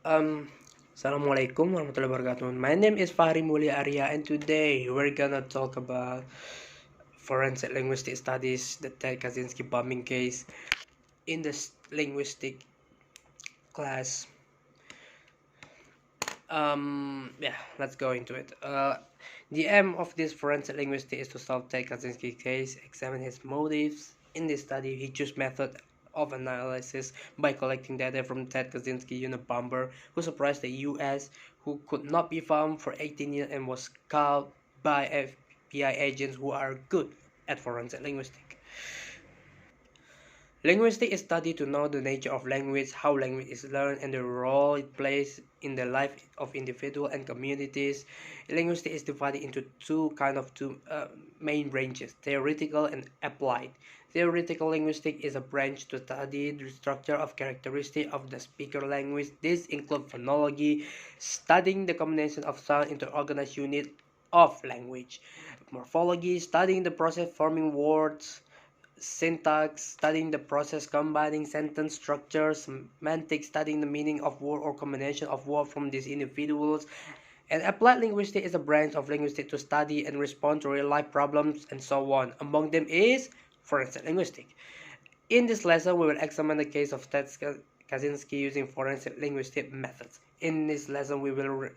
Assalamualaikum warahmatullahi wabarakatuh. My name is Fahri Mulia Arya, and today we're gonna talk about forensic linguistic studies, the Ted Kaczynski bombing case in the linguistic class. Yeah, let's go into it. The aim of this forensic linguistic is to solve Ted Kaczynski case, examine his motives. In this study, he chose method of analysis by collecting data from Ted Kaczynski, Unabomber, who surprised the U.S., who could not be found for 18 years and was caught by FBI agents who are good at forensic linguistics. Linguistics is studied to know the nature of language, how language is learned, and the role it plays in the life of individuals and communities. Linguistics is divided into two main branches: theoretical and applied. Theoretical linguistics is a branch to study the structure of characteristics of the speaker language. This includes phonology, studying the combination of sound into organized unit of language; morphology, studying the process forming words; syntax, studying the process combining sentence structures; semantics, studying the meaning of word or combination of words from these individuals; and applied linguistics is a branch of linguistics to study and respond to real-life problems, and so on. Among them is forensic linguistics. In this lesson, we will examine the case of Ted Kaczynski using forensic linguistic methods. In this lesson, we will reveal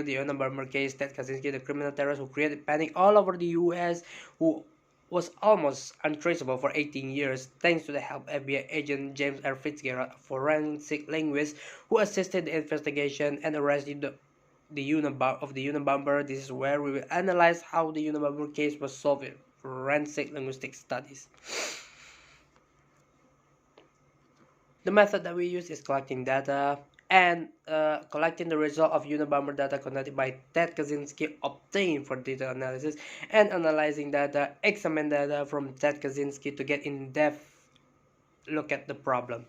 the Unabomber case, Ted Kaczynski, the criminal terrorist who created panic all over the U.S., who was almost untraceable for 18 years, thanks to the help of FBI agent James R. Fitzgerald, a forensic linguist who assisted the investigation and arrested the Unabomber. This is where we will analyze how the Unabomber case was solved in forensic linguistic studies. The method that we use is collecting data and collecting the result of Unabomber data collected by Ted Kaczynski obtained for data analysis, and analyzing data, examine data from Ted Kaczynski to get in-depth look at the problem.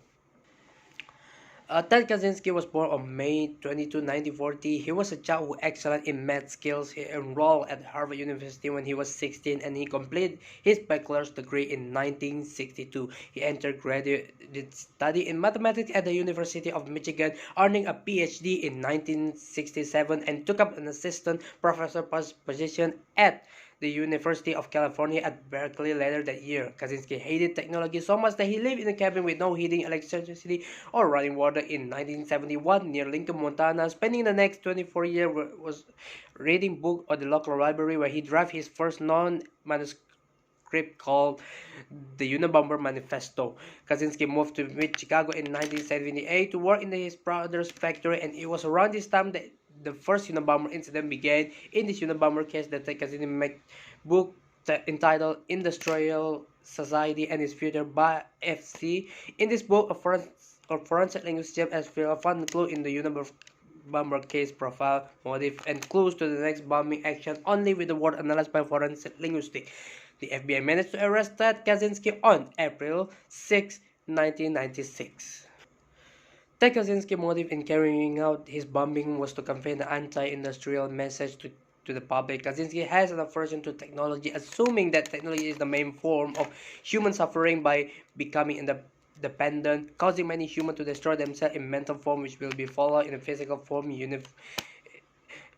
Ted Kaczynski was born on May 22, 1940. He was a child who excelled in math skills. He enrolled at Harvard University when he was 16, and he completed his bachelor's degree in 1962. He entered graduate study in mathematics at the University of Michigan, earning a PhD in 1967, and took up an assistant professor position at the University of California at Berkeley later that year. Kaczynski hated technology so much that he lived in a cabin with no heating, electricity, or running water in 1971 near Lincoln, Montana. Spending the next 24 years was reading books at the local library, where he drafted his first non-manuscript called the Unabomber Manifesto. Kaczynski moved to Chicago in 1978 to work in his brother's factory, and it was around this time that the first Unabomber incident began. In this Unabomber case, the Kaczynski made book entitled Industrial Society and Its Future by FC. In this book, a forensic linguist James S. found clue in the Unabomber case profile, motive, and clues to the next bombing action only with the word analyzed by forensic linguistics. The FBI managed to arrest Ted Kaczynski on April 6, 1996. Ted Kaczynski's motive in carrying out his bombing was to convey an anti-industrial message to the public. Kaczynski has an aversion to technology, assuming that technology is the main form of human suffering by becoming dependent, causing many humans to destroy themselves in mental form, which will be followed in a physical form.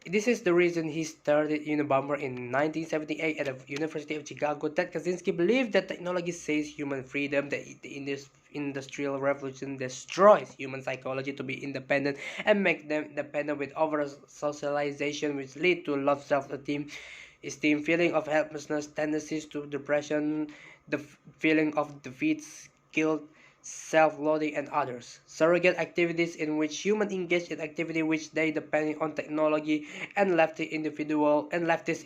This is the reason he started Unabomber in 1978 at the University of Chicago. Ted Kaczynski believed that technology saves human freedom, that the industrial revolution destroys human psychology to be independent and make them dependent with over socialization, which lead to low self-esteem, feeling of helplessness, tendencies to depression, the feeling of defeat, guilt, self-loathing, and others. Surrogate activities in which humans engage in activity which they depend on technology, and leftist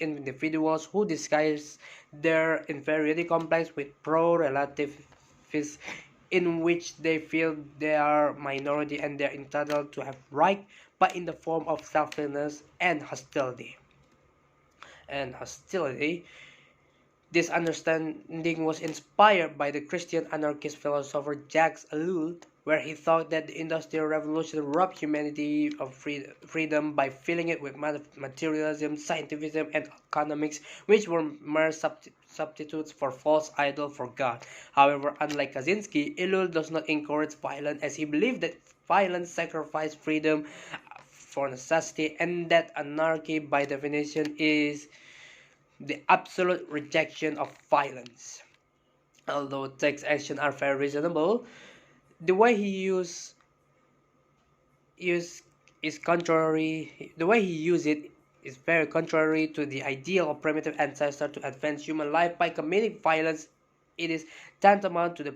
individuals who disguise their inferiority complex with pro-relativism, in which they feel they are minority and they are entitled to have right, but in the form of selfishness and hostility. This understanding was inspired by the Christian anarchist philosopher Jacques Ellul, where he thought that the Industrial Revolution robbed humanity of freedom by filling it with materialism, scientificism, and economics, which were mere substitutes for false idol for God. However, unlike Kaczynski, Ellul does not encourage violence, as he believed that violence sacrificed freedom for necessity, and that anarchy, by definition, is the absolute rejection of violence. Although Tech's actions are very reasonable, the way he use is contrary. The way he used it is very contrary to the ideal of primitive ancestor to advance human life by committing violence. It is tantamount to the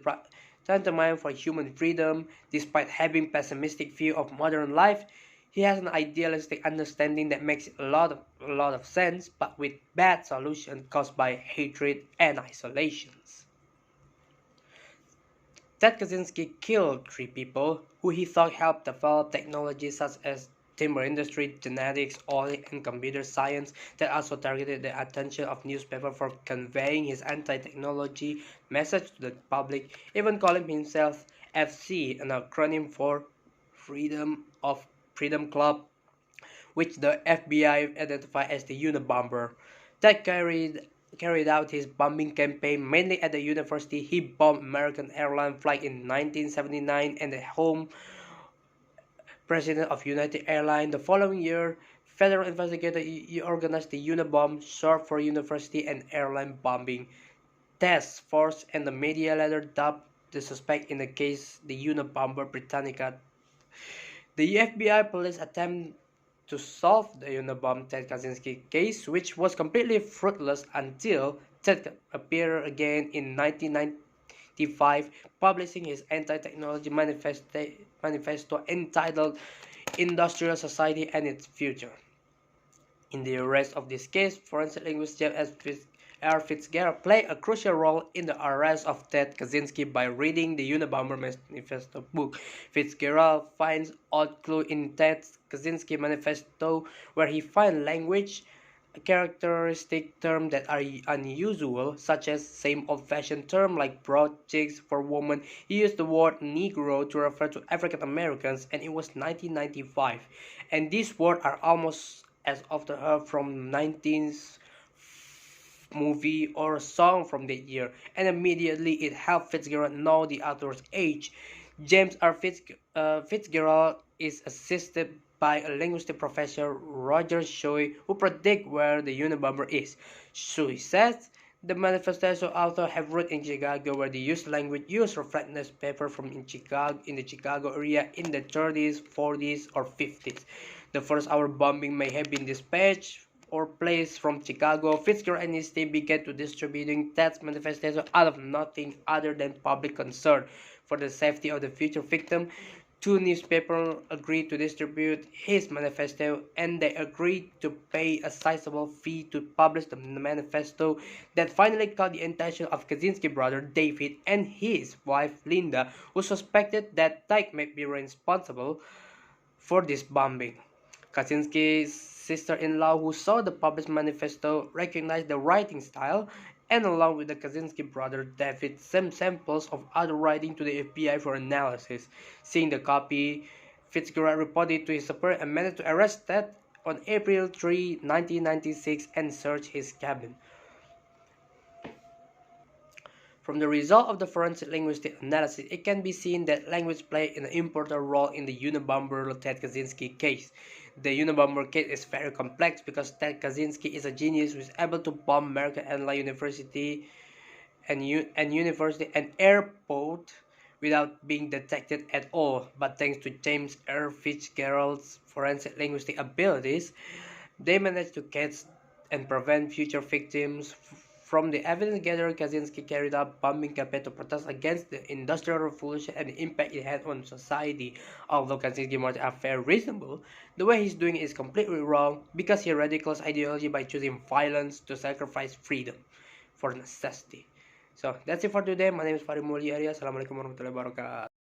tantamount for human freedom. Despite having pessimistic view of modern life, he has an idealistic understanding that makes a lot of sense, but with bad solution caused by hatred and isolations. Ted Kaczynski killed three people who he thought helped develop technologies such as timber industry, genetics, oil, and computer science. Ted also targeted the attention of newspapers for conveying his anti-technology message to the public, even calling himself FC, an acronym for Freedom Club, which the FBI identified as the Unabomber. Ted carried out his bombing campaign mainly at the university. He bombed American Airlines flight in 1979 and the home president of United Airlines. The following year, federal investigators organized the Unabomb, short for University and Airline Bombing Task Force, and the media later dubbed the suspect in the case the Unabomber Britannica. The FBI police attempt to solve the Unabomber Ted Kaczynski case, which was completely fruitless until Ted appeared again in 1995, publishing his anti-technology manifesto entitled Industrial Society and Its Future. In the arrest of this case, forensic linguist James R. Fitzgerald played a crucial role in the arrest of Ted Kaczynski by reading the Unabomber Manifesto book. Fitzgerald finds odd clue in Ted Kaczynski manifesto where he finds language characteristic terms that are unusual, such as same old-fashioned term like broad cheeks for women. He used the word Negro to refer to African Americans, and it was 1995. And these words are almost as often heard from 19th movie or song from that year, and immediately it helped Fitzgerald know the author's age. James R. Fitzgerald is assisted by a linguistic professor, Roger Shuey, who predict where the Unabomber is. Shuey says the manifesto author have roots in Chicago, where the used language used reflect newspaper from in the Chicago area in the 30s, 40s, or 50s. The first hour bombing may have been dispatched or placed from Chicago. Fitzgerald and his team began to distributing Ted's manifesto out of nothing other than public concern for the safety of the future victim. Two newspapers agreed to distribute his manifesto, and they agreed to pay a sizable fee to publish the manifesto that finally caught the attention of Kaczynski's brother David and his wife Linda, who suspected that Ted might be responsible for this bombing. Kaczynski's sister-in-law, who saw the published manifesto, recognized the writing style, and along with the Kaczynski brother David, sent samples of other writing to the FBI for analysis. Seeing the copy, Fitzgerald reported to his superior and managed to arrest Ted on April 3, 1996, and search his cabin. From the result of the forensic linguistic analysis, it can be seen that language played an important role in the Unabomber Ted Kaczynski case. The Unabomber case is very complex because Ted Kaczynski is a genius who is able to bomb American Airlines University and airport without being detected at all. But thanks to James R. Fitzgerald's forensic linguistic abilities, they managed to catch and prevent future victims. From the evidence gathered, Kaczynski carried out bombing campaign to protest against the Industrial Revolution and the impact it had on society. Although Kaczynski's motives are very reasonable, the way he's doing it is completely wrong because he radicalizes ideology by choosing violence to sacrifice freedom for necessity. So that's it for today. My name is Farid Mulyariya. Assalamualaikum warahmatullahi wabarakatuh.